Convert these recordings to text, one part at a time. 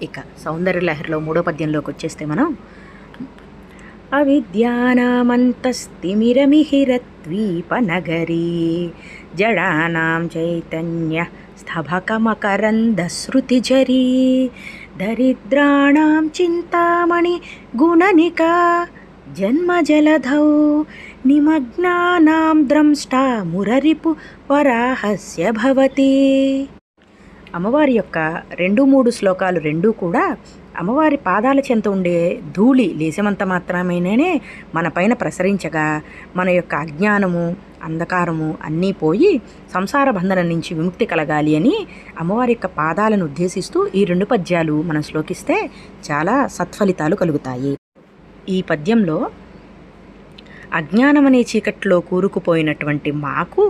ఇక సౌందర్యలహరిలో మూడో పద్యంలోకి వచ్చేస్తే మనం అవిద్యానామంతస్తిమిరమిహిరద్వీపనగరీ జడానాం చైతన్య స్తభకమకరందశ్రుతిజరీ దరిద్రాణాం చింతామణి గుణనికా జన్మజలధౌ నిమగ్నానాం ద్రంష్టా మురరిపు వరాహస్య భవతి. అమ్మవారి యొక్క 2-3 శ్లోకాలు రెండూ కూడా అమ్మవారి పాదాల చెంత ఉండే ధూళి లేసమంత మాత్రమేనే మన పైన ప్రసరించగా మన యొక్క అజ్ఞానము అంధకారము అన్నీ పోయి సంసార బంధనం నుంచి విముక్తి కలగాలి అని అమ్మవారి యొక్క పాదాలను ఉద్దేశిస్తూ ఈ 2 పద్యాలు మనం శ్లోకిస్తే చాలా సత్ఫలితాలు కలుగుతాయి. ఈ పద్యంలో అజ్ఞానం అనే చీకట్లో కూరుకుపోయినటువంటి మాకు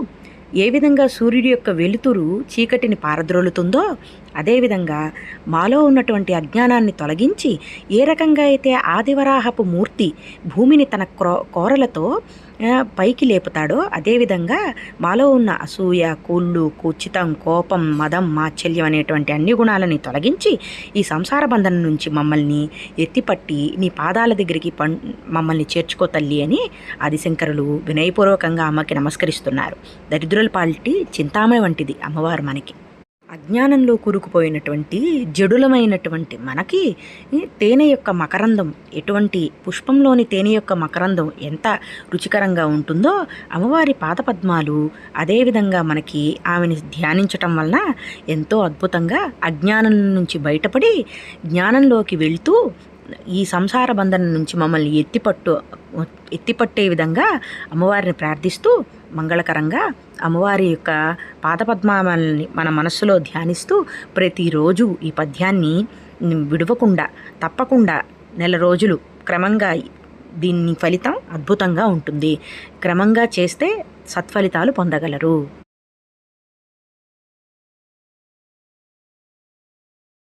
ఏ విధంగా సూర్యుడి యొక్క వెలుతురు చీకటిని పారద్రోలుతుందో అదేవిధంగా మాలో ఉన్నటువంటి అజ్ఞానాన్ని తొలగించి ఏ రకంగా అయితే ఆదివరాహపు మూర్తి భూమిని తన కోరలతో పైకి లేపుతాడో అదేవిధంగా మాలో ఉన్న అసూయ, కుళ్ళు, కుచితం, కోపం, మదం, మాత్సల్యం అనేటువంటి అన్ని గుణాలని తొలగించి ఈ సంసార బంధనం నుంచి మమ్మల్ని ఎత్తిపట్టి నీ పాదాల దగ్గరికి మమ్మల్ని చేర్చుకో తల్లి అని ఆదిశంకరులు వినయపూర్వకంగా అమ్మకి నమస్కరిస్తున్నారు. దరిద్రుల పాలిటి చింతామణి వంటిది అమ్మవారు మనకి. అజ్ఞానంలో కూరుకుపోయినటువంటి జడులమైనటువంటి మనకి తేనె యొక్క మకరందం, ఎటువంటి పుష్పంలోని తేనె యొక్క మకరందం ఎంత రుచికరంగా ఉంటుందో అమ్మవారి పాదపద్మాలు అదేవిధంగా మనకి ఆమెని ధ్యానించటం వలన ఎంతో అద్భుతంగా అజ్ఞానం నుంచి బయటపడి జ్ఞానంలోకి వెళ్తూ ఈ సంసార బంధనం నుంచి మమ్మల్ని ఎత్తిపట్టే విధంగా అమ్మవారిని ప్రార్థిస్తూ మంగళకరంగా అమ్మవారి యొక్క పాదపద్మాలని మన మనస్సులో ధ్యానిస్తూ ప్రతిరోజు ఈ పద్యాన్ని విడవకుండా తప్పకుండా 1 రోజులు క్రమంగా దీని ఫలితం అద్భుతంగా ఉంటుంది. క్రమంగా చేస్తే సత్ఫలితాలు పొందగలరు.